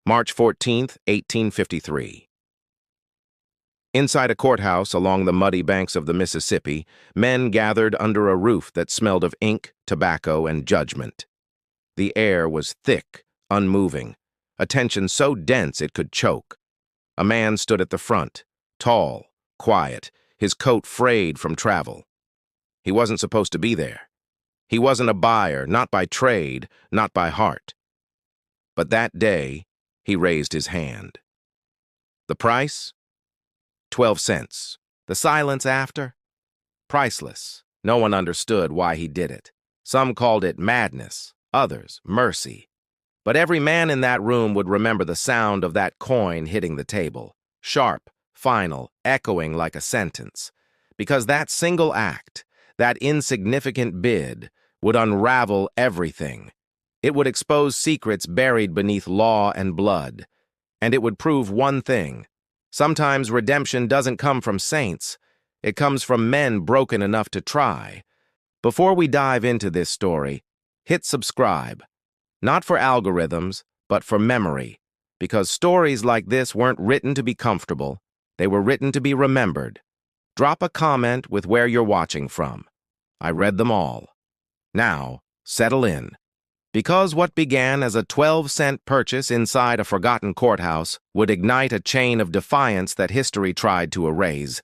March 14th, 1853. Inside a courthouse along the muddy banks of the Mississippi, men gathered under a roof that smelled of ink, tobacco, and judgment. The air was thick, unmoving, a tension so dense it could choke. A man stood at the front, tall, quiet, his coat frayed from travel. He wasn't supposed to be there. He wasn't a buyer, not by trade, not by heart. But that day, he raised his hand. The price? 12 cents. The silence after? Priceless. No one understood why he did it. Some called it madness, others mercy. But every man in that room would remember the sound of that coin hitting the table, sharp, final, echoing like a sentence. Because that single act, that insignificant bid, would unravel everything. It would expose secrets buried beneath law and blood. And it would prove one thing. Sometimes redemption doesn't come from saints. It comes from men broken enough to try. Before we dive into this story, hit subscribe. Not for algorithms, but for memory. Because stories like this weren't written to be comfortable. They were written to be remembered. Drop a comment with where you're watching from. I read them all. Now, settle in. Because what began as a 12-cent purchase inside a forgotten courthouse would ignite a chain of defiance that history tried to erase,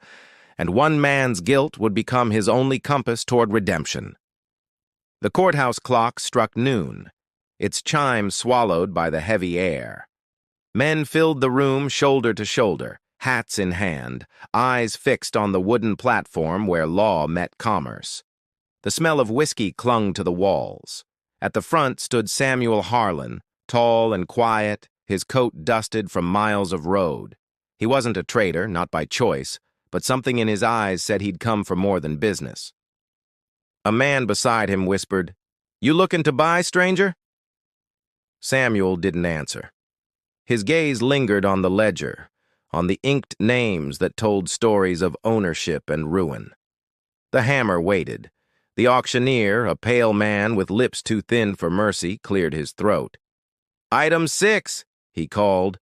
and one man's guilt would become his only compass toward redemption. The courthouse clock struck noon, its chime swallowed by the heavy air. Men filled the room shoulder to shoulder, hats in hand, eyes fixed on the wooden platform where law met commerce. The smell of whiskey clung to the walls. At the front stood Samuel Harlan, tall and quiet, his coat dusted from miles of road. He wasn't a trader, not by choice, but something in his eyes said he'd come for more than business. A man beside him whispered, "You looking to buy, stranger?" Samuel didn't answer. His gaze lingered on the ledger, on the inked names that told stories of ownership and ruin. The hammer waited. The auctioneer, a pale man with lips too thin for mercy, cleared his throat. "Item 6, he called.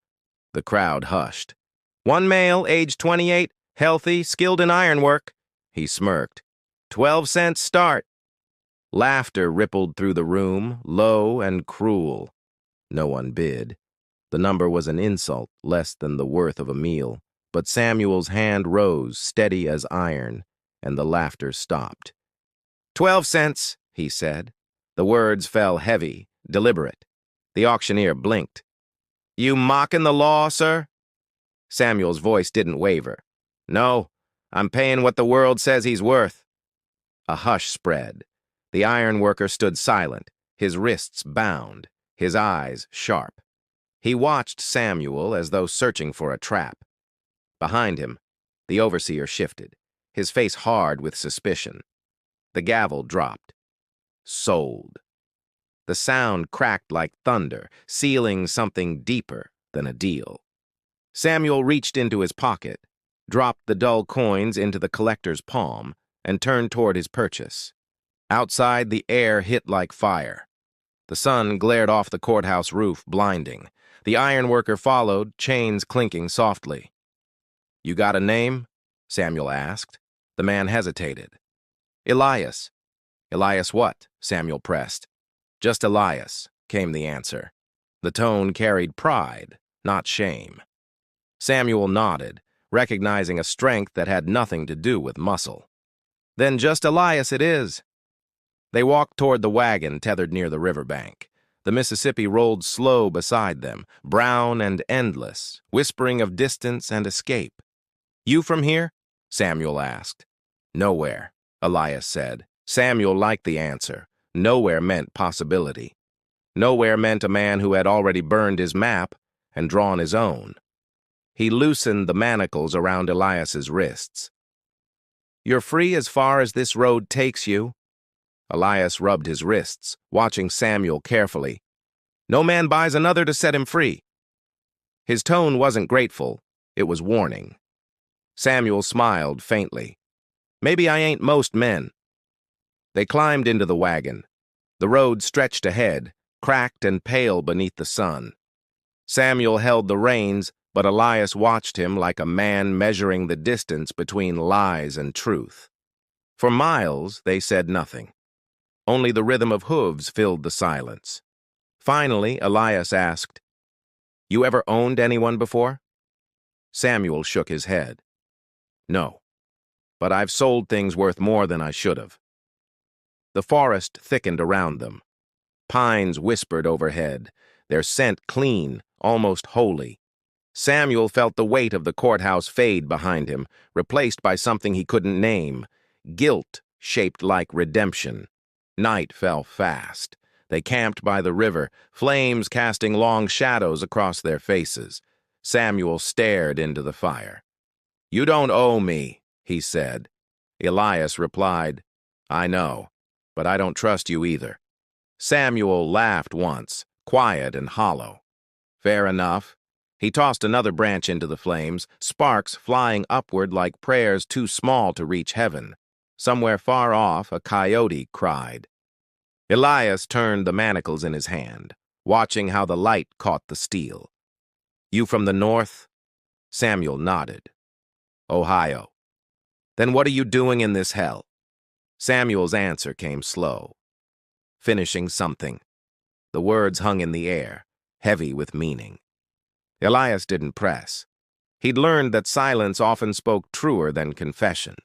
The crowd hushed. "One male, age 28, healthy, skilled in ironwork." He smirked. 12 cents start. Laughter rippled through the room, low and cruel. No one bid. The number was an insult, less than the worth of a meal. But Samuel's hand rose, steady as iron, and the laughter stopped. 12 cents, he said. The words fell heavy, deliberate. The auctioneer blinked. "You mocking the law, sir?" Samuel's voice didn't waver. "No, I'm paying what the world says he's worth." A hush spread. The ironworker stood silent, his wrists bound, his eyes sharp. He watched Samuel as though searching for a trap. Behind him, the overseer shifted, his face hard with suspicion. The gavel dropped. Sold. The sound cracked like thunder, sealing something deeper than a deal. Samuel reached into his pocket, dropped the dull coins into the collector's palm, and turned toward his purchase. Outside, the air hit like fire. The sun glared off the courthouse roof, blinding. The ironworker followed, chains clinking softly. "You got a name?" Samuel asked. The man hesitated. "Elias." "Elias what?" Samuel pressed. "Just Elias," came the answer. The tone carried pride, not shame. Samuel nodded, recognizing a strength that had nothing to do with muscle. "Then just Elias it is." They walked toward the wagon tethered near the riverbank. The Mississippi rolled slow beside them, brown and endless, whispering of distance and escape. "You from here?" Samuel asked. "Nowhere," Elias said. Samuel liked the answer. Nowhere meant possibility. Nowhere meant a man who had already burned his map and drawn his own. He loosened the manacles around Elias's wrists. "You're free as far as this road takes you." Elias rubbed his wrists, watching Samuel carefully. "No man buys another to set him free." His tone wasn't grateful, it was warning. Samuel smiled faintly. "Maybe I ain't most men." They climbed into the wagon. The road stretched ahead, cracked and pale beneath the sun. Samuel held the reins, but Elias watched him like a man measuring the distance between lies and truth. For miles, they said nothing. Only the rhythm of hooves filled the silence. Finally, Elias asked, "You ever owned anyone before?" Samuel shook his head. "No, but I've sold things worth more than I should have." The forest thickened around them. Pines whispered overhead, their scent clean, almost holy. Samuel felt the weight of the courthouse fade behind him, replaced by something he couldn't name, guilt shaped like redemption. Night fell fast. They camped by the river, flames casting long shadows across their faces. Samuel stared into the fire. "You don't owe me," he said. Elias replied, "I know, but I don't trust you either." Samuel laughed once, quiet and hollow. "Fair enough." He tossed another branch into the flames, sparks flying upward like prayers too small to reach heaven. Somewhere far off, a coyote cried. Elias turned the manacles in his hand, watching how the light caught the steel. "You from the north?" Samuel nodded. "Ohio." "Then what are you doing in this hell?" Samuel's answer came slow. "Finishing something." The words hung in the air, heavy with meaning. Elias didn't press. He'd learned that silence often spoke truer than confession.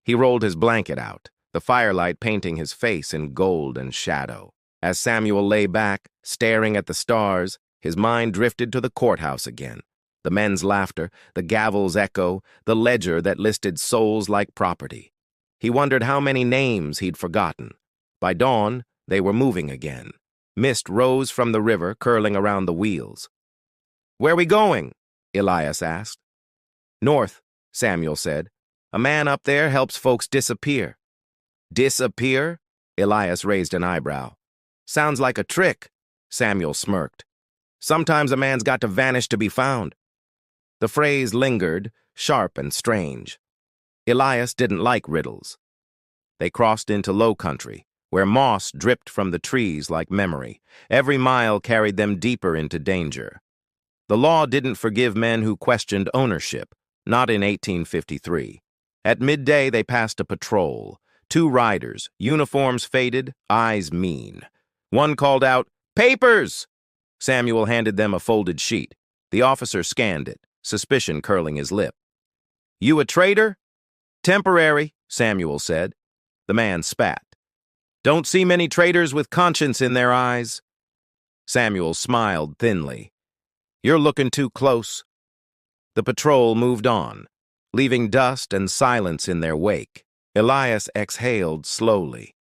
He rolled his blanket out, the firelight painting his face in gold and shadow. As Samuel lay back, staring at the stars, his mind drifted to the courthouse again. The men's laughter, the gavel's echo, the ledger that listed souls like property. He wondered how many names he'd forgotten. By dawn, they were moving again. Mist rose from the river, curling around the wheels. "Where are we going?" Elias asked. "North," Samuel said. "A man up there helps folks disappear." "Disappear?" Elias raised an eyebrow. "Sounds like a trick," Samuel smirked. "Sometimes a man's got to vanish to be found." The phrase lingered, sharp and strange. Elias didn't like riddles. They crossed into low country, where moss dripped from the trees like memory. Every mile carried them deeper into danger. The law didn't forgive men who questioned ownership, not in 1853. At midday, they passed a patrol. 2 riders, uniforms faded, eyes mean. One called out, "Papers!" Samuel handed them a folded sheet. The officer scanned it, suspicion curling his lip. "You a traitor?" "Temporary," Samuel said. The man spat. "Don't see many traitors with conscience in their eyes." Samuel smiled thinly. "You're looking too close." The patrol moved on, leaving dust and silence in their wake. Elias exhaled slowly.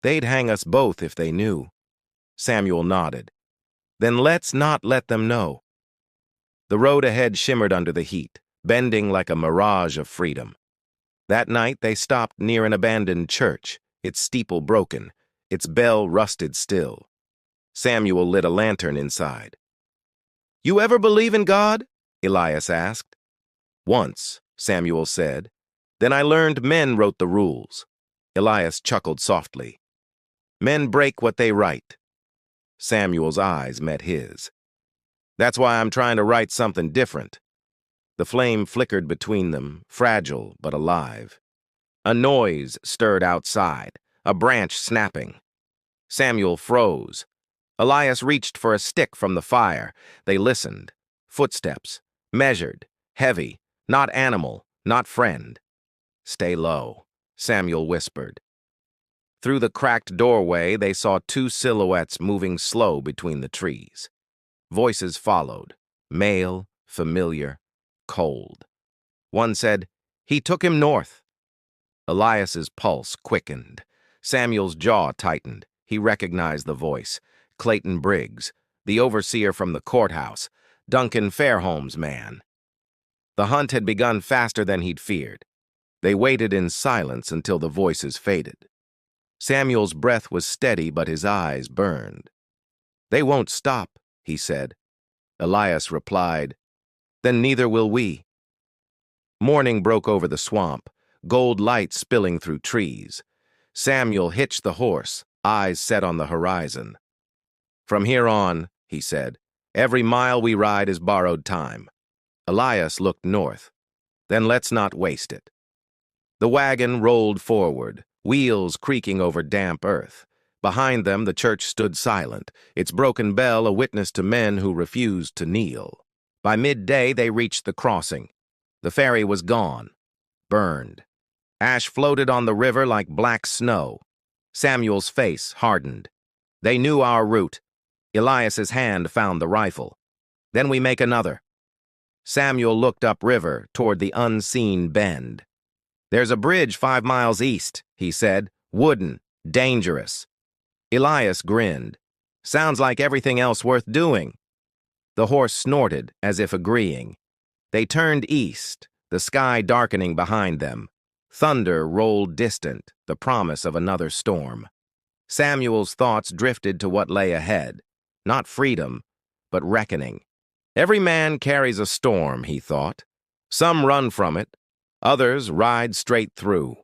"They'd hang us both if they knew." Samuel nodded. "Then let's not let them know." The road ahead shimmered under the heat, bending like a mirage of freedom. That night they stopped near an abandoned church, its steeple broken, its bell rusted still. Samuel lit a lantern inside. "You ever believe in God?" Elias asked. "Once," Samuel said. "Then I learned men wrote the rules." Elias chuckled softly. "Men break what they write." Samuel's eyes met his. "That's why I'm trying to write something different." The flame flickered between them, fragile but alive. A noise stirred outside, a branch snapping. Samuel froze. Elias reached for a stick from the fire. They listened. Footsteps. Measured. Heavy. Not animal. Not friend. "Stay low," Samuel whispered. Through the cracked doorway, they saw 2 silhouettes moving slow between the trees. Voices followed. Male, familiar, cold. One said, "He took him north." Elias's pulse quickened. Samuel's jaw tightened. He recognized the voice. Clayton Briggs, the overseer from the courthouse, Duncan Fairholme's man. The hunt had begun faster than he'd feared. They waited in silence until the voices faded. Samuel's breath was steady, but his eyes burned. "They won't stop," he said. Elias replied, "Then neither will we." Morning broke over the swamp, gold light spilling through trees. Samuel hitched the horse, eyes set on the horizon. "From here on," he said, Every mile we ride is borrowed time. Elias looked north. Then let's not waste it. The wagon rolled forward, wheels creaking over damp earth. Behind them, the church stood silent, its broken bell a witness to men who refused to kneel. By midday, they reached the crossing. The ferry was gone, burned. Ash floated on the river like black snow. Samuel's face hardened. They knew our route. Elias's hand found the rifle. Then we make another. Samuel looked upriver toward the unseen bend. There's a bridge 5 miles east, he said. Wooden, dangerous. Elias grinned. Sounds like everything else worth doing. The horse snorted, as if agreeing. They turned east, the sky darkening behind them. Thunder rolled distant, the promise of another storm. Samuel's thoughts drifted to what lay ahead. Not freedom, but reckoning. Every man carries a storm, he thought. Some run from it, others ride straight through.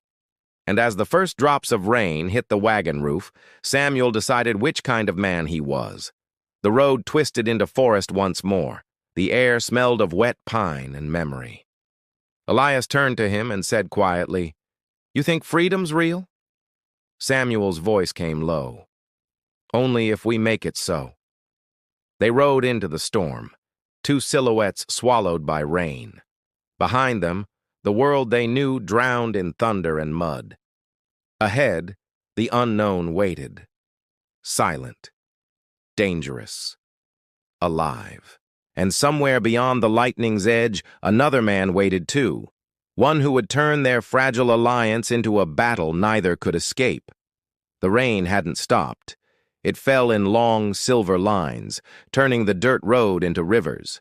And as the first drops of rain hit the wagon roof, Samuel decided which kind of man he was. The road twisted into forest once more. The air smelled of wet pine and memory. Elias turned to him and said quietly, "You think freedom's real?" Samuel's voice came low. "Only if we make it so." They rode into the storm, 2 silhouettes swallowed by rain. Behind them, the world they knew drowned in thunder and mud. Ahead, the unknown waited. Silent, dangerous, alive. And somewhere beyond the lightning's edge, another man waited too. One who would turn their fragile alliance into a battle neither could escape. The rain hadn't stopped. It fell in long silver lines, turning the dirt road into rivers.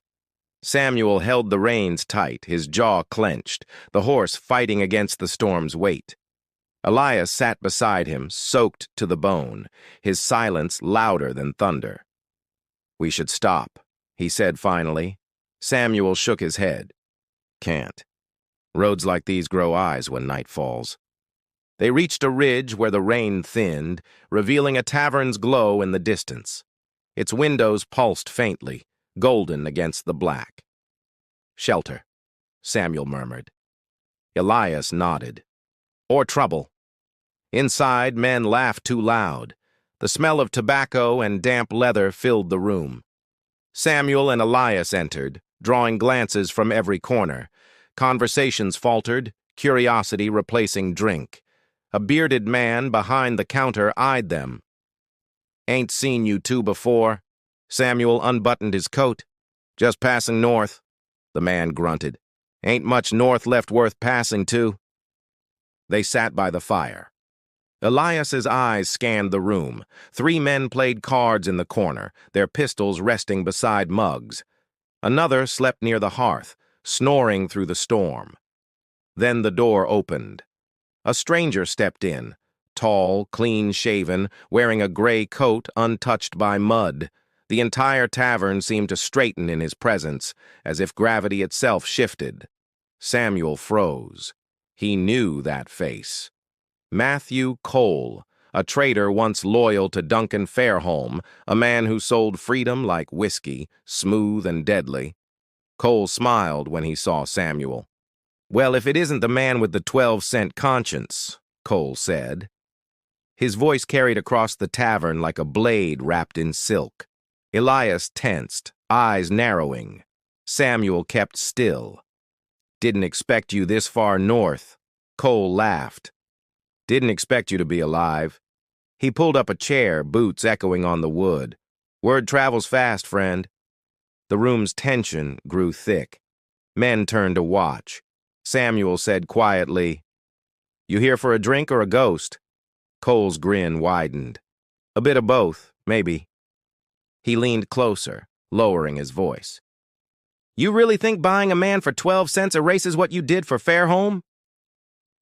Samuel held the reins tight, his jaw clenched, the horse fighting against the storm's weight. Elias sat beside him, soaked to the bone, his silence louder than thunder. "We should stop," he said finally. Samuel shook his head. "Can't. Roads like these grow eyes when night falls." They reached a ridge where the rain thinned, revealing a tavern's glow in the distance. Its windows pulsed faintly, golden against the black. "Shelter," Samuel murmured. Elias nodded. "Or trouble." Inside, men laughed too loud. The smell of tobacco and damp leather filled the room. Samuel and Elias entered, drawing glances from every corner. Conversations faltered, curiosity replacing drink. A bearded man behind the counter eyed them. "Ain't seen you two before." Samuel unbuttoned his coat. "Just passing north," the man grunted. "Ain't much north left worth passing to." They sat by the fire. Elias's eyes scanned the room. 3 men played cards in the corner, their pistols resting beside mugs. Another slept near the hearth, snoring through the storm. Then the door opened. A stranger stepped in, tall, clean-shaven, wearing a gray coat untouched by mud. The entire tavern seemed to straighten in his presence, as if gravity itself shifted. Samuel froze. He knew that face. Matthew Cole, a trader once loyal to Duncan Fairholme, a man who sold freedom like whiskey, smooth and deadly. Cole smiled when he saw Samuel. "Well, if it isn't the man with the 12-cent conscience," Cole said. His voice carried across the tavern like a blade wrapped in silk. Elias tensed, eyes narrowing. Samuel kept still. "Didn't expect you this far north." Cole laughed. "Didn't expect you to be alive." He pulled up a chair, boots echoing on the wood. "Word travels fast, friend." The room's tension grew thick. Men turned to watch. Samuel said quietly, "You here for a drink or a ghost?" Cole's grin widened. "A bit of both, maybe." He leaned closer, lowering his voice. "You really think buying a man for 12 cents erases what you did for Fairholme?"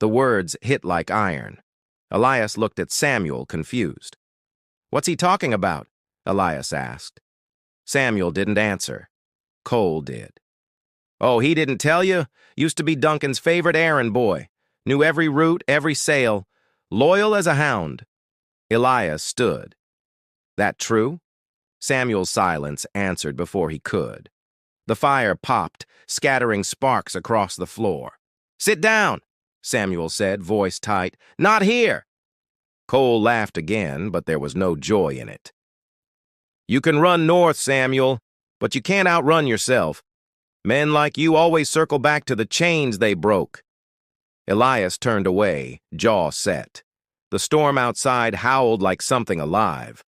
The words hit like iron. Elias looked at Samuel, confused. "What's he talking about?" Elias asked. Samuel didn't answer. Cole did. "Oh, he didn't tell you? Used to be Duncan's favorite errand boy. Knew every route, every sale. Loyal as a hound." Elias stood. "That true?" Samuel's silence answered before he could. The fire popped, scattering sparks across the floor. "Sit down," Samuel said, voice tight. "Not here." Cole laughed again, but there was no joy in it. "You can run north, Samuel, but you can't outrun yourself. Men like you always circle back to the chains they broke." Elias turned away, jaw set. The storm outside howled like something alive.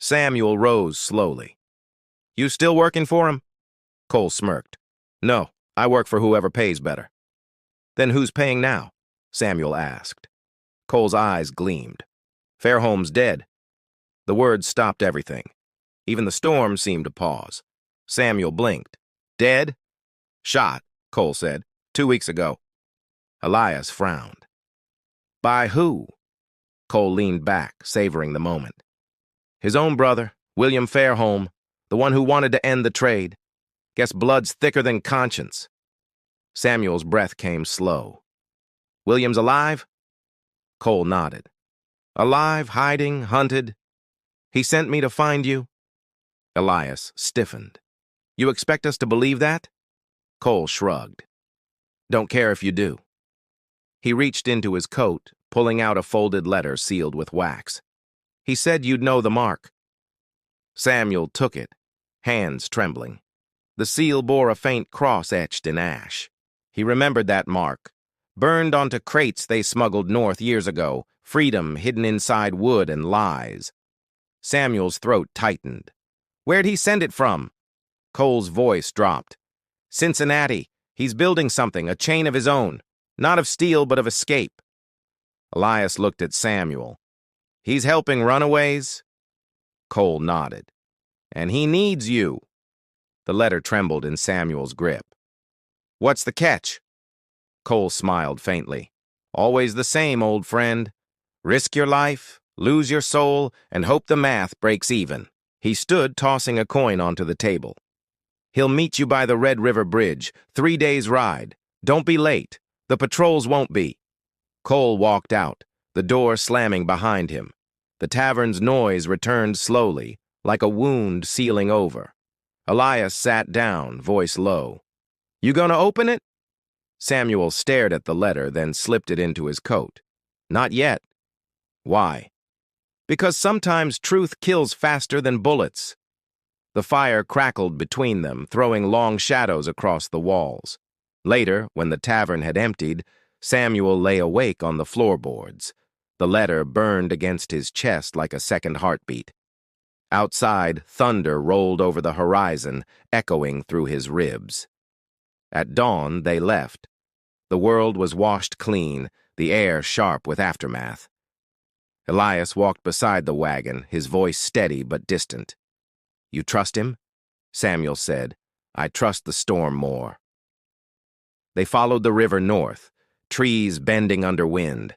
Samuel rose slowly. "You still working for him?" Cole smirked. "No, I work for whoever pays better." "Then who's paying now?" Samuel asked. Cole's eyes gleamed. "Fairholme's dead." The words stopped everything. Even the storm seemed to pause. Samuel blinked. "Dead?" "Shot," Cole said. 2 weeks ago." Elias frowned. "By who?" Cole leaned back, savoring the moment. "His own brother, William Fairholme, the one who wanted to end the trade. Guess blood's thicker than conscience." Samuel's breath came slow. "William's alive?" Cole nodded. "Alive, hiding, hunted. He sent me to find you." Elias stiffened. "You expect us to believe that?" Cole shrugged. "Don't care if you do." He reached into his coat, pulling out a folded letter sealed with wax. "He said you'd know the mark." Samuel took it, hands trembling. The seal bore a faint cross etched in ash. He remembered that mark, burned onto crates they smuggled north years ago, freedom hidden inside wood and lies. Samuel's throat tightened. "Where'd he send it from?" Cole's voice dropped. "Cincinnati. He's building something, a chain of his own. Not of steel, but of escape." Elias looked at Samuel. "He's helping runaways?" Cole nodded. "And he needs you." The letter trembled in Samuel's grip. "What's the catch?" Cole smiled faintly. "Always the same, old friend. Risk your life, lose your soul, and hope the math breaks even." He stood, tossing a coin onto the table. "He'll meet you by the Red River Bridge, 3 days' ride. Don't be late. The patrols won't be." Cole walked out, the door slamming behind him. The tavern's noise returned slowly, like a wound sealing over. Elias sat down, voice low. "You gonna open it?" Samuel stared at the letter, then slipped it into his coat. "Not yet." "Why?" "Because sometimes truth kills faster than bullets." The fire crackled between them, throwing long shadows across the walls. Later, when the tavern had emptied, Samuel lay awake on the floorboards. The letter burned against his chest like a second heartbeat. Outside, thunder rolled over the horizon, echoing through his ribs. At dawn, they left. The world was washed clean, the air sharp with aftermath. Elias walked beside the wagon, his voice steady but distant. "You trust him?" Samuel said. "I trust the storm more." They followed the river north, trees bending under wind.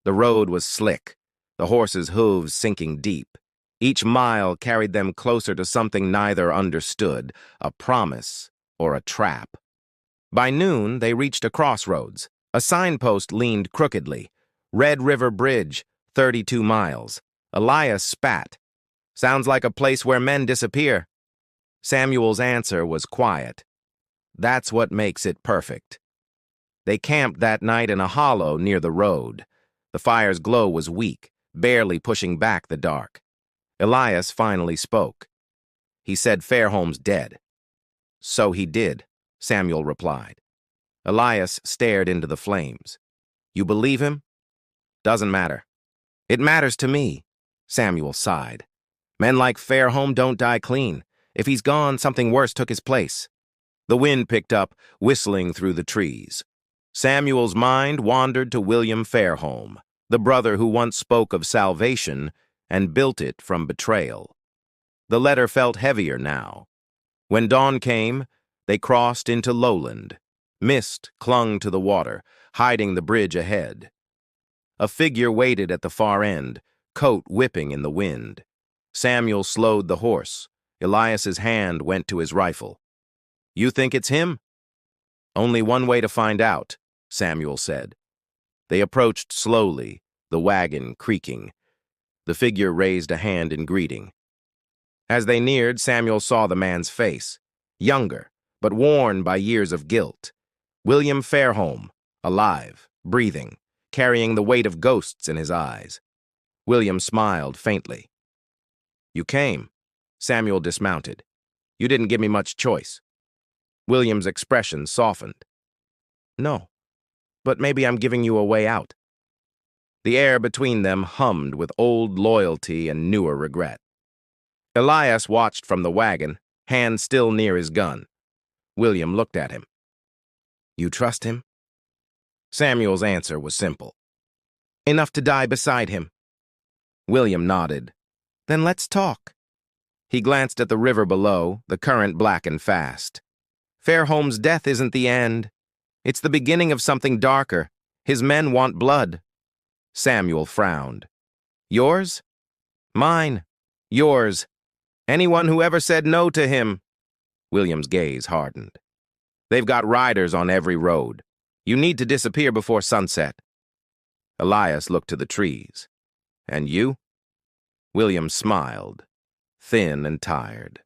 The road was slick, the horses' hooves sinking deep. Each mile carried them closer to something neither understood, a promise or a trap. By noon, they reached a crossroads. A signpost leaned crookedly. Red River Bridge, 32 miles. Elias spat. "Sounds like a place where men disappear." Samuel's answer was quiet. "That's what makes it perfect." They camped that night in a hollow near the road. The fire's glow was weak, barely pushing back the dark. Elias finally spoke. He said Fairholme's dead. "So he did," Samuel replied. Elias stared into the flames. "You believe him?" "Doesn't matter." "It matters to me," Samuel sighed. "Men like Fairholme don't die clean. If he's gone, something worse took his place." The wind picked up, whistling through the trees. Samuel's mind wandered to William Fairholme, the brother who once spoke of salvation and built it from betrayal. The letter felt heavier now. When dawn came, they crossed into lowland. Mist clung to the water, hiding the bridge ahead. A figure waited at the far end, coat whipping in the wind. Samuel slowed the horse. Elias's hand went to his rifle. "You think it's him?" "Only one way to find out," Samuel said. They approached slowly, the wagon creaking. The figure raised a hand in greeting. As they neared, Samuel saw the man's face, younger, but worn by years of guilt. William Fairholme, alive, breathing, carrying the weight of ghosts in his eyes. William smiled faintly. "You came." Samuel dismounted. "You didn't give me much choice." William's expression softened. "No, but maybe I'm giving you a way out." The air between them hummed with old loyalty and newer regret. Elias watched from the wagon, hand still near his gun. William looked at him. "You trust him?" Samuel's answer was simple. "Enough to die beside him." William nodded. "Then let's talk." He glanced at the river below, the current blackened fast. "Fairholme's death isn't the end. It's the beginning of something darker. His men want blood." Samuel frowned. "Yours?" "Mine. Yours. Anyone who ever said no to him." William's gaze hardened. "They've got riders on every road. You need to disappear before sunset." Elias looked to the trees. "And you?" William smiled, thin and tired.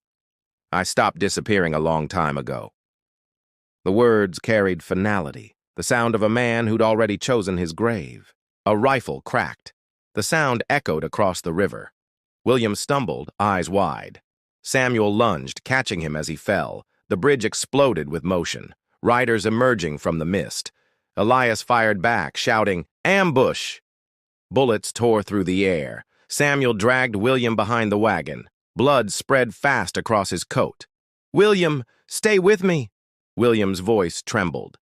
"I stopped disappearing a long time ago." The words carried finality, the sound of a man who'd already chosen his grave. A rifle cracked. The sound echoed across the river. William stumbled, eyes wide. Samuel lunged, catching him as he fell. The bridge exploded with motion, riders emerging from the mist. Elias fired back, shouting, "Ambush!" Bullets tore through the air. Samuel dragged William behind the wagon. Blood spread fast across his coat. "William, stay with me!" William's voice trembled.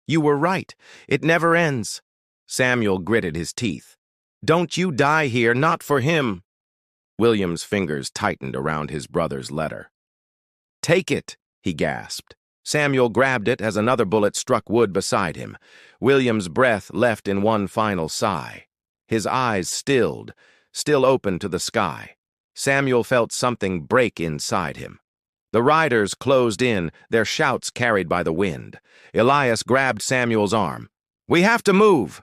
"You were right. It never ends." Samuel gritted his teeth. "Don't you die here, not for him." William's fingers tightened around his brother's letter. "Take it," he gasped. Samuel grabbed it as another bullet struck wood beside him. William's breath left in one final sigh. His eyes stilled, still open to the sky. Samuel felt something break inside him. The riders closed in, their shouts carried by the wind. Elias grabbed Samuel's arm. "We have to move!"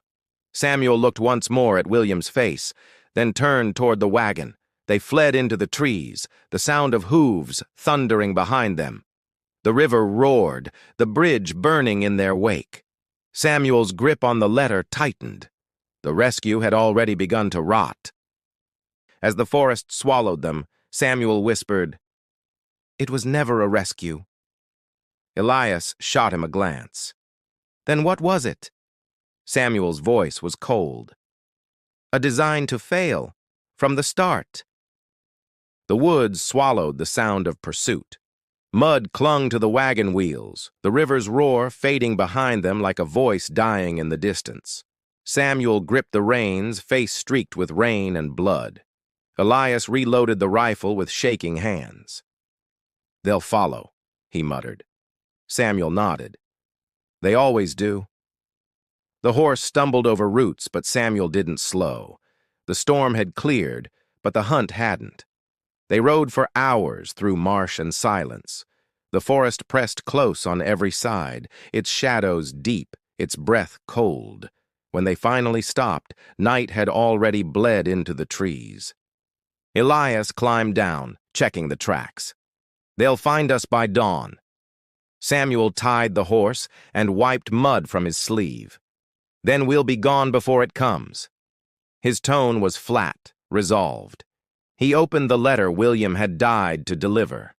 Samuel looked once more at William's face, then turned toward the wagon. They fled into the trees, the sound of hooves thundering behind them. The river roared, the bridge burning in their wake. Samuel's grip on the letter tightened. The rescue had already begun to rot. As the forest swallowed them, Samuel whispered, "It was never a rescue." Elias shot him a glance. "Then what was it?" Samuel's voice was cold. "A design to fail, from the start." The woods swallowed the sound of pursuit. Mud clung to the wagon wheels, the river's roar fading behind them like a voice dying in the distance. Samuel gripped the reins, face streaked with rain and blood. Elias reloaded the rifle with shaking hands. "They'll follow," he muttered. Samuel nodded. "They always do." The horse stumbled over roots, but Samuel didn't slow. The storm had cleared, but the hunt hadn't. They rode for hours through marsh and silence. The forest pressed close on every side, its shadows deep, its breath cold. When they finally stopped, night had already bled into the trees. Elias climbed down, checking the tracks. "They'll find us by dawn." Samuel tied the horse and wiped mud from his sleeve. "Then we'll be gone before it comes." His tone was flat, resolved. He opened the letter William had died to deliver.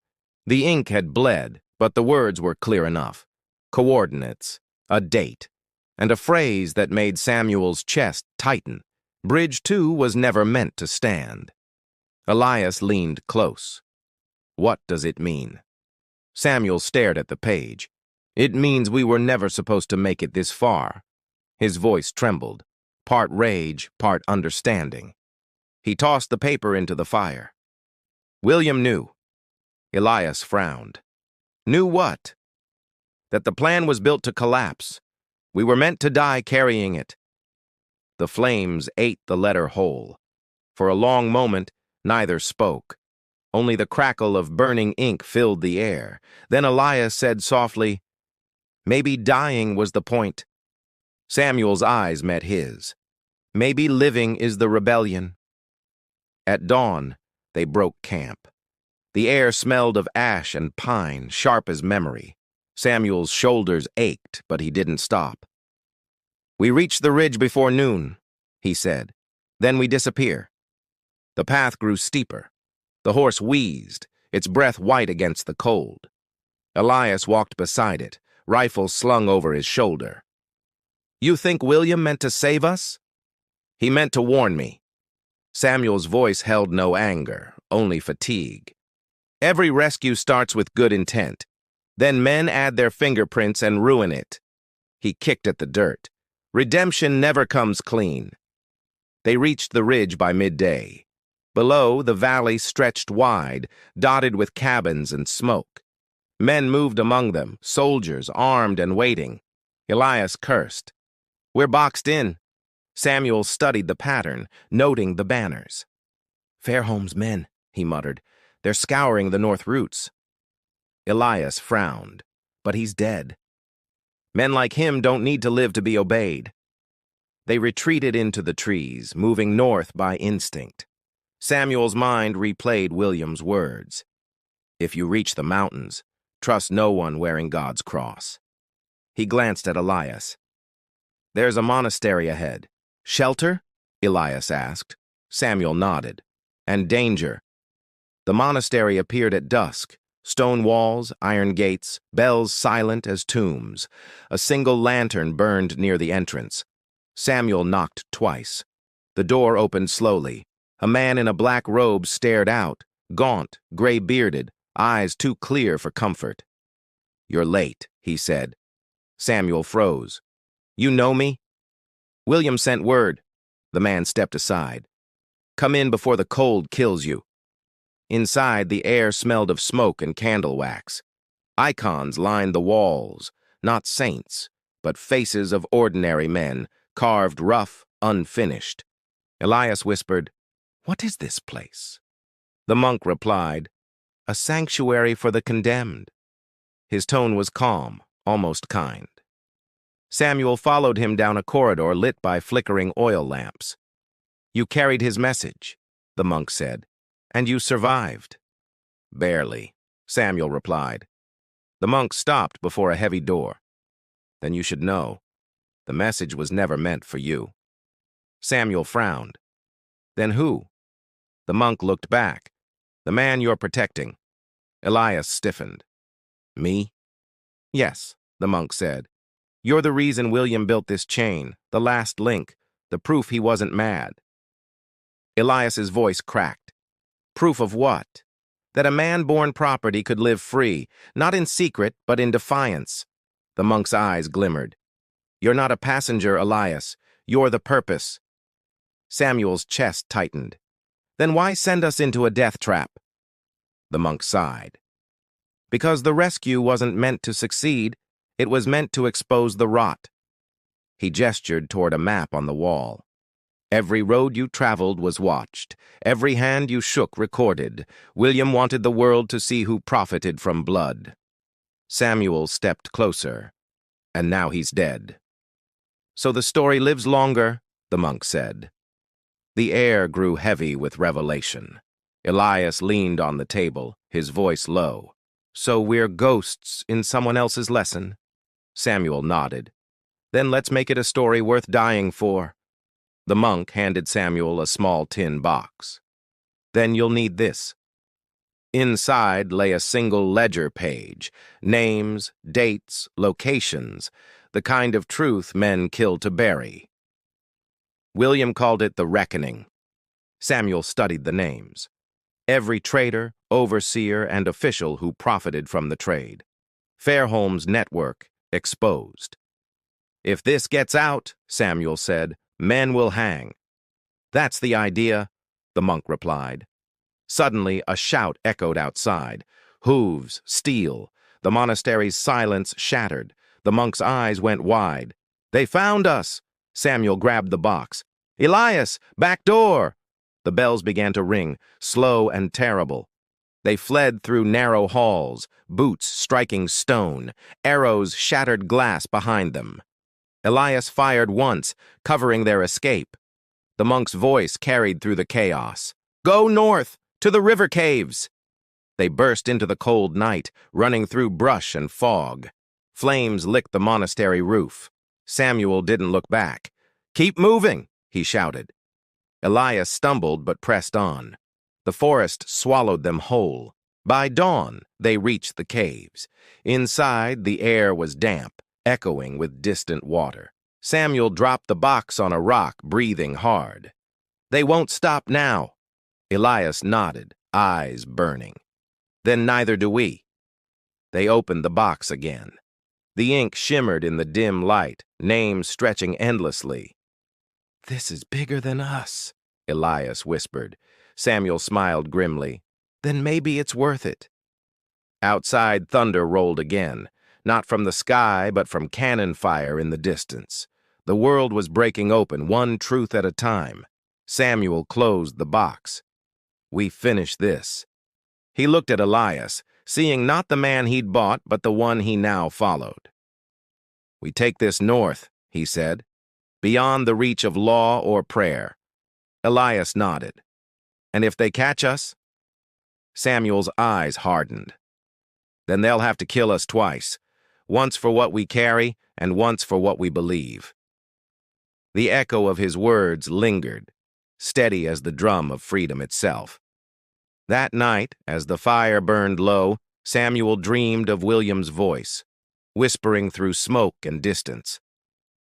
The ink had bled, but the words were clear enough. Coordinates, a date, and a phrase that made Samuel's chest tighten. Bridge 2 was never meant to stand. Elias leaned close. "What does it mean?" Samuel stared at the page. "It means we were never supposed to make it this far." His voice trembled, part rage, part understanding. He tossed the paper into the fire. William knew. Elias frowned. "Knew what?" "That the plan was built to collapse. We were meant to die carrying it." The flames ate the letter whole. For a long moment, neither spoke. Only the crackle of burning ink filled the air. Then Elias said softly, "Maybe dying was the point." Samuel's eyes met his. "Maybe living is the rebellion." At dawn, they broke camp. The air smelled of ash and pine, sharp as memory. Samuel's shoulders ached, but he didn't stop. "We reach the ridge before noon," he said. "Then we disappear." The path grew steeper. The horse wheezed, its breath white against the cold. Elias walked beside it, rifle slung over his shoulder. "You think William meant to save us?" "He meant to warn me." Samuel's voice held no anger, only fatigue. "Every rescue starts with good intent. Then men add their fingerprints and ruin it." He kicked at the dirt. "Redemption never comes clean." They reached the ridge by midday. Below, the valley stretched wide, dotted with cabins and smoke. Men moved among them, soldiers armed and waiting. Elias cursed. "We're boxed in." Samuel studied the pattern, noting the banners. "Fairholme's men," he muttered. "They're scouring the north routes." Elias frowned. "But he's dead. Men like him don't need to live to be obeyed." They retreated into the trees, moving north by instinct. Samuel's mind replayed William's words. "If you reach the mountains, trust no one wearing God's cross." He glanced at Elias. "There's a monastery ahead." "Shelter?" Elias asked. Samuel nodded. "And danger." The monastery appeared at dusk. Stone walls, iron gates, bells silent as tombs. A single lantern burned near the entrance. Samuel knocked twice. The door opened slowly. A man in a black robe stared out, gaunt, gray-bearded, eyes too clear for comfort. "You're late," he said. Samuel froze. "You know me?" "William sent word." The man stepped aside. "Come in before the cold kills you." Inside, the air smelled of smoke and candle wax. Icons lined the walls, not saints, but faces of ordinary men, carved rough, unfinished. Elias whispered, "What is this place?" The monk replied, "A sanctuary for the condemned." His tone was calm, almost kind. Samuel followed him down a corridor lit by flickering oil lamps. "You carried his message," the monk said, "and you survived." "Barely," Samuel replied. The monk stopped before a heavy door. "Then you should know. The message was never meant for you." Samuel frowned. "Then who?" The monk looked back. "The man you're protecting." Elias stiffened. "Me?" "Yes," the monk said. "You're the reason William built this chain, the last link, the proof he wasn't mad." Elias's voice cracked. "Proof of what?" "That a man-born property could live free, not in secret, but in defiance." The monk's eyes glimmered. "You're not a passenger, Elias. You're the purpose." Samuel's chest tightened. "Then why send us into a death trap?" The monk sighed. "Because the rescue wasn't meant to succeed. It was meant to expose the rot." He gestured toward a map on the wall. "Every road you traveled was watched. Every hand you shook recorded. William wanted the world to see who profited from blood." Samuel stepped closer. "And now he's dead." "So the story lives longer," the monk said. The air grew heavy with revelation. Elias leaned on the table, his voice low. "So we're ghosts in someone else's lesson?" Samuel nodded. "Then let's make it a story worth dying for." The monk handed Samuel a small tin box. "Then you'll need this." Inside lay a single ledger page, names, dates, locations, the kind of truth men kill to bury. William called it the Reckoning. Samuel studied the names. Every trader, overseer, and official who profited from the trade. Fairholme's network exposed. "If this gets out," Samuel said, "men will hang." "That's the idea," the monk replied. Suddenly, a shout echoed outside. Hooves, steel. The monastery's silence shattered. The monk's eyes went wide. "They found us!" Samuel grabbed the box. "Elias, back door!" The bells began to ring, slow and terrible. They fled through narrow halls, boots striking stone, arrows shattered glass behind them. Elias fired once, covering their escape. The monk's voice carried through the chaos. "Go north, to the river caves!" They burst into the cold night, running through brush and fog. Flames licked the monastery roof. Samuel didn't look back. "Keep moving," he shouted. Elias stumbled but pressed on. The forest swallowed them whole. By dawn, they reached the caves. Inside, the air was damp, echoing with distant water. Samuel dropped the box on a rock, breathing hard. "They won't stop now." Elias nodded, eyes burning. "Then neither do we." They opened the box again. The ink shimmered in the dim light, names stretching endlessly. "This is bigger than us," Elias whispered. Samuel smiled grimly. "Then maybe it's worth it." Outside, thunder rolled again, not from the sky but from cannon fire in the distance. The world was breaking open, one truth at a time. Samuel closed the box. "We finish this." He looked at Elias, seeing not the man he'd bought but the one he now followed. "We take this north," he said, "beyond the reach of law or prayer." Elias nodded. "And if they catch us?" Samuel's eyes hardened. "Then they'll have to kill us twice, once for what we carry and once for what we believe." The echo of his words lingered, steady as the drum of freedom itself. That night, as the fire burned low, Samuel dreamed of William's voice, whispering through smoke and distance.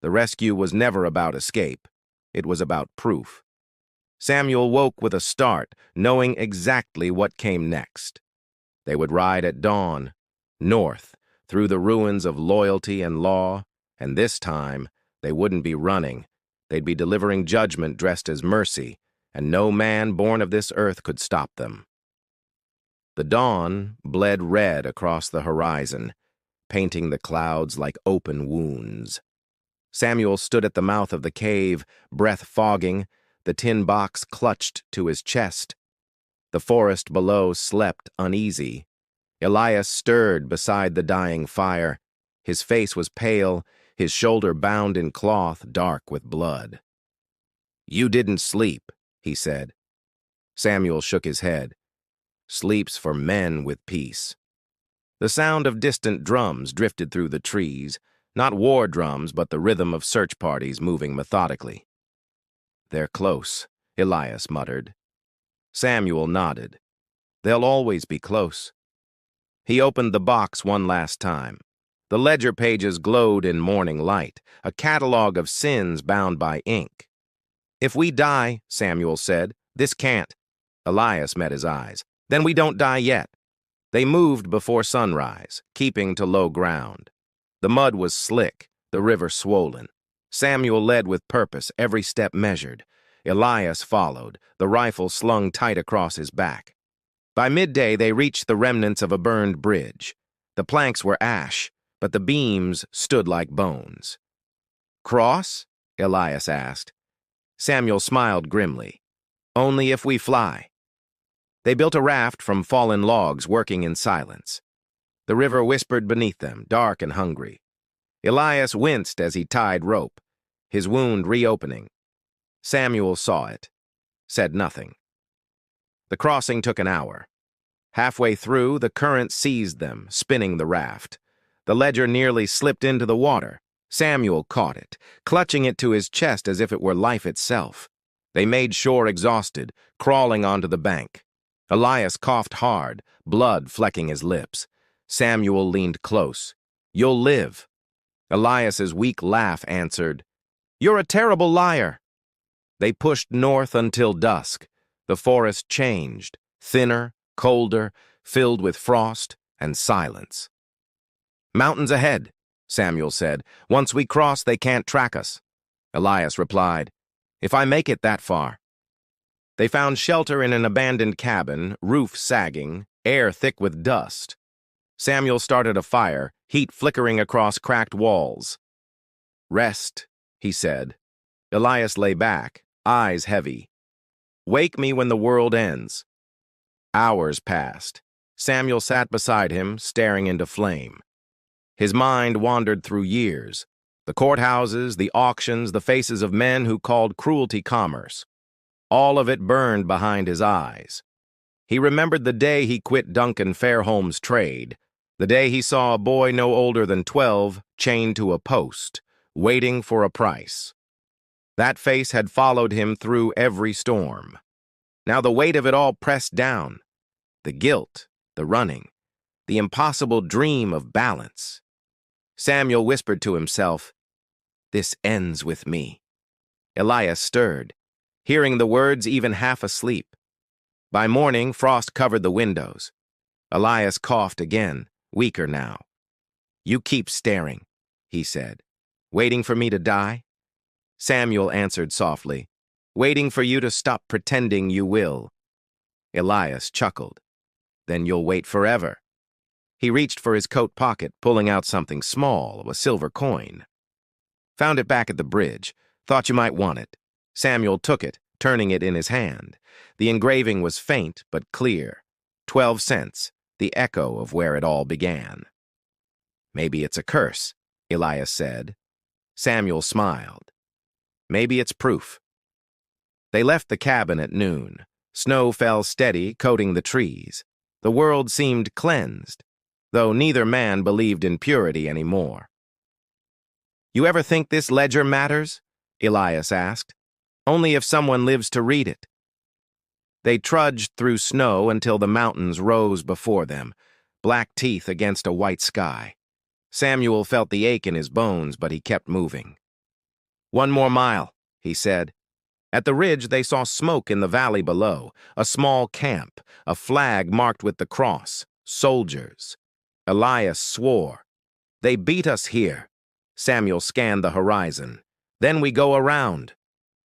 The rescue was never about escape. It was about proof. Samuel woke with a start, knowing exactly what came next. They would ride at dawn, north, through the ruins of loyalty and law, and this time they wouldn't be running. They'd be delivering judgment dressed as mercy, and no man born of this earth could stop them. The dawn bled red across the horizon, painting the clouds like open wounds. Samuel stood at the mouth of the cave, breath fogging, the tin box clutched to his chest. The forest below slept uneasy. Elias stirred beside the dying fire. His face was pale, his shoulder bound in cloth dark with blood. "You didn't sleep," he said. Samuel shook his head. "Sleep's for men with peace." The sound of distant drums drifted through the trees, not war drums, but the rhythm of search parties moving methodically. "They're close," Elias muttered. Samuel nodded. "They'll always be close." He opened the box one last time. The ledger pages glowed in morning light, a catalog of sins bound by ink. "If we die," Samuel said, "this can't." Elias met his eyes. "Then we don't die yet." They moved before sunrise, keeping to low ground. The mud was slick, the river swollen. Samuel led with purpose, every step measured. Elias followed, the rifle slung tight across his back. By midday, they reached the remnants of a burned bridge. The planks were ash, but the beams stood like bones. "Cross?" Elias asked. Samuel smiled grimly. "Only if we fly." They built a raft from fallen logs, working in silence. The river whispered beneath them, dark and hungry. Elias winced as he tied rope, his wound reopening. Samuel saw it, said nothing. The crossing took an hour. Halfway through, the current seized them, spinning the raft. The ledger nearly slipped into the water. Samuel caught it, clutching it to his chest as if it were life itself. They made shore exhausted, crawling onto the bank. Elias coughed hard, blood flecking his lips. Samuel leaned close. "You'll live." Elias's weak laugh answered, "You're a terrible liar." They pushed north until dusk. The forest changed, thinner, colder, filled with frost and silence. "Mountains ahead," Samuel said. "Once we cross, they can't track us." Elias replied, "If I make it that far." They found shelter in an abandoned cabin, roof sagging, air thick with dust. Samuel started a fire, heat flickering across cracked walls. "Rest," he said. Elias lay back, eyes heavy. "Wake me when the world ends." Hours passed. Samuel sat beside him, staring into flame. His mind wandered through years. The courthouses, the auctions, the faces of men who called cruelty commerce. All of it burned behind his eyes. He remembered the day he quit Duncan Fairholme's trade, the day he saw a boy no older than 12 chained to a post, waiting for a price. That face had followed him through every storm. Now the weight of it all pressed down. The guilt, the running, the impossible dream of balance. Samuel whispered to himself, "This ends with me." Elias stirred, hearing the words even half asleep. By morning, frost covered the windows. Elias coughed again, weaker now. "You keep staring," he said. "Waiting for me to die?" Samuel answered softly, "Waiting for you to stop pretending you will." Elias chuckled. "Then you'll wait forever." He reached for his coat pocket, pulling out something small, a silver coin. "Found it back at the bridge. Thought you might want it." Samuel took it, turning it in his hand. The engraving was faint but clear. 12 cents, the echo of where it all began. "Maybe it's a curse," Elias said. Samuel smiled. "Maybe it's proof." They left the cabin at noon. Snow fell steady, coating the trees. The world seemed cleansed, though neither man believed in purity anymore. "You ever think this ledger matters?" Elias asked. "Only if someone lives to read it." They trudged through snow until the mountains rose before them, black teeth against a white sky. Samuel felt the ache in his bones, but he kept moving. "1 more mile," he said. At the ridge, they saw smoke in the valley below, a small camp, a flag marked with the cross, soldiers. Elias swore. "They beat us here." Samuel scanned the horizon. "Then we go around."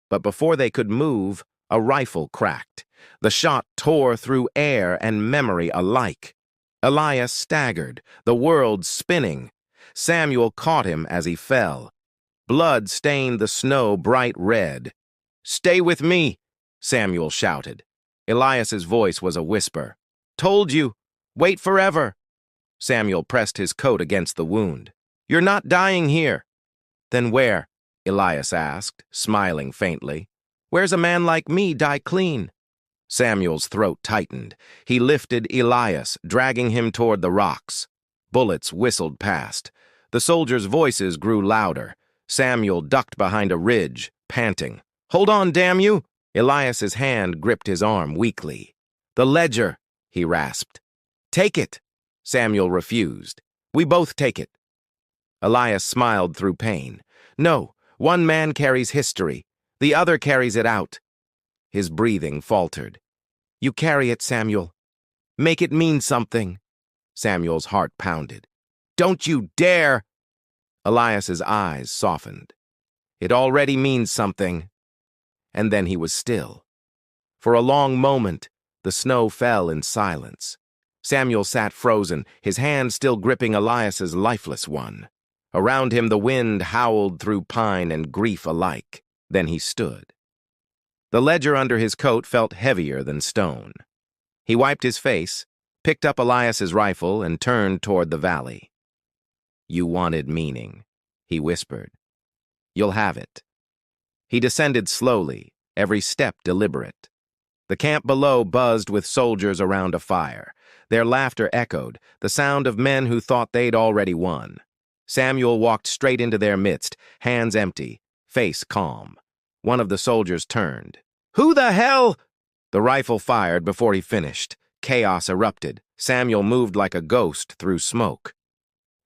But before they could move, a rifle cracked. The shot tore through air and memory alike. Elias staggered, the world spinning. Samuel caught him as he fell. Blood stained the snow bright red. "Stay with me," Samuel shouted. Elias's voice was a whisper. "Told you. Wait forever." Samuel pressed his coat against the wound. "You're not dying here." "Then where?" Elias asked, smiling faintly. "Where's a man like me die clean?" Samuel's throat tightened. He lifted Elias, dragging him toward the rocks. Bullets whistled past. The soldiers' voices grew louder. Samuel ducked behind a ridge, panting. "Hold on, damn you!" Elias's hand gripped his arm weakly. "The ledger," he rasped. "Take it." Samuel refused. "We both take it." Elias smiled through pain. "No, one man carries history. The other carries it out." His breathing faltered. "You carry it, Samuel. Make it mean something." Samuel's heart pounded. "Don't you dare!" Elias's eyes softened. "It already means something." And then he was still. For a long moment, the snow fell in silence. Samuel sat frozen, his hand still gripping Elias's lifeless one. Around him the wind howled through pine and grief alike. Then he stood. The ledger under his coat felt heavier than stone. He wiped his face, picked up Elias's rifle, and turned toward the valley. "You wanted meaning," he whispered. "You'll have it." He descended slowly, every step deliberate. The camp below buzzed with soldiers around a fire. Their laughter echoed, the sound of men who thought they'd already won. Samuel walked straight into their midst, hands empty, face calm. One of the soldiers turned. "Who the hell?" The rifle fired before he finished. Chaos erupted. Samuel moved like a ghost through smoke.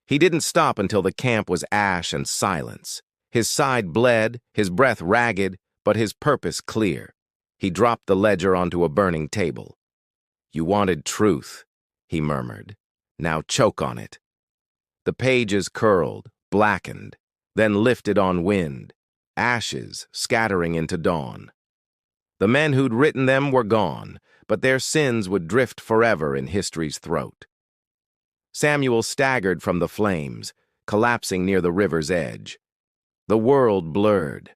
He didn't stop until the camp was ash and silence. His side bled, his breath ragged, but his purpose clear. He dropped the ledger onto a burning table. "You wanted truth," he murmured. "Now choke on it." The pages curled, blackened, then lifted on wind, ashes scattering into dawn. The men who'd written them were gone, but their sins would drift forever in history's throat. Samuel staggered from the flames, collapsing near the river's edge. The world blurred.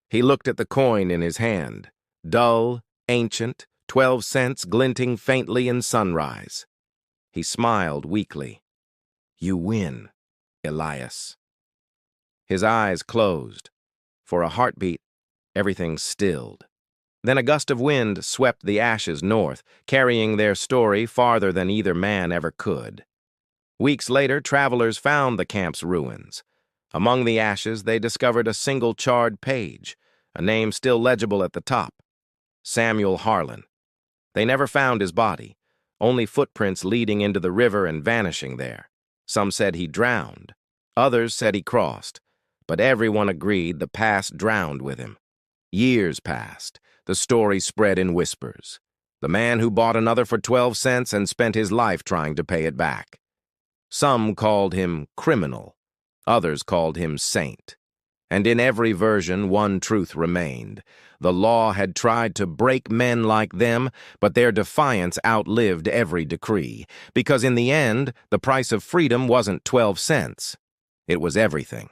He looked at the coin in his hand, dull, ancient, 12 cents glinting faintly in sunrise. He smiled weakly. "You win, Elias." His eyes closed. For a heartbeat, everything stilled. Then a gust of wind swept the ashes north, carrying their story farther than either man ever could. Weeks later, travelers found the camp's ruins. Among the ashes, they discovered a single charred page, a name still legible at the top: Samuel Harlan. They never found his body, only footprints leading into the river and vanishing there. Some said he drowned. Others said he crossed. But everyone agreed the past drowned with him. Years passed. The story spread in whispers. The man who bought another for 12 cents and spent his life trying to pay it back. Some called him criminal. Others called him saint. And in every version, one truth remained. The law had tried to break men like them, but their defiance outlived every decree. Because in the end, the price of freedom wasn't 12 cents. It was everything.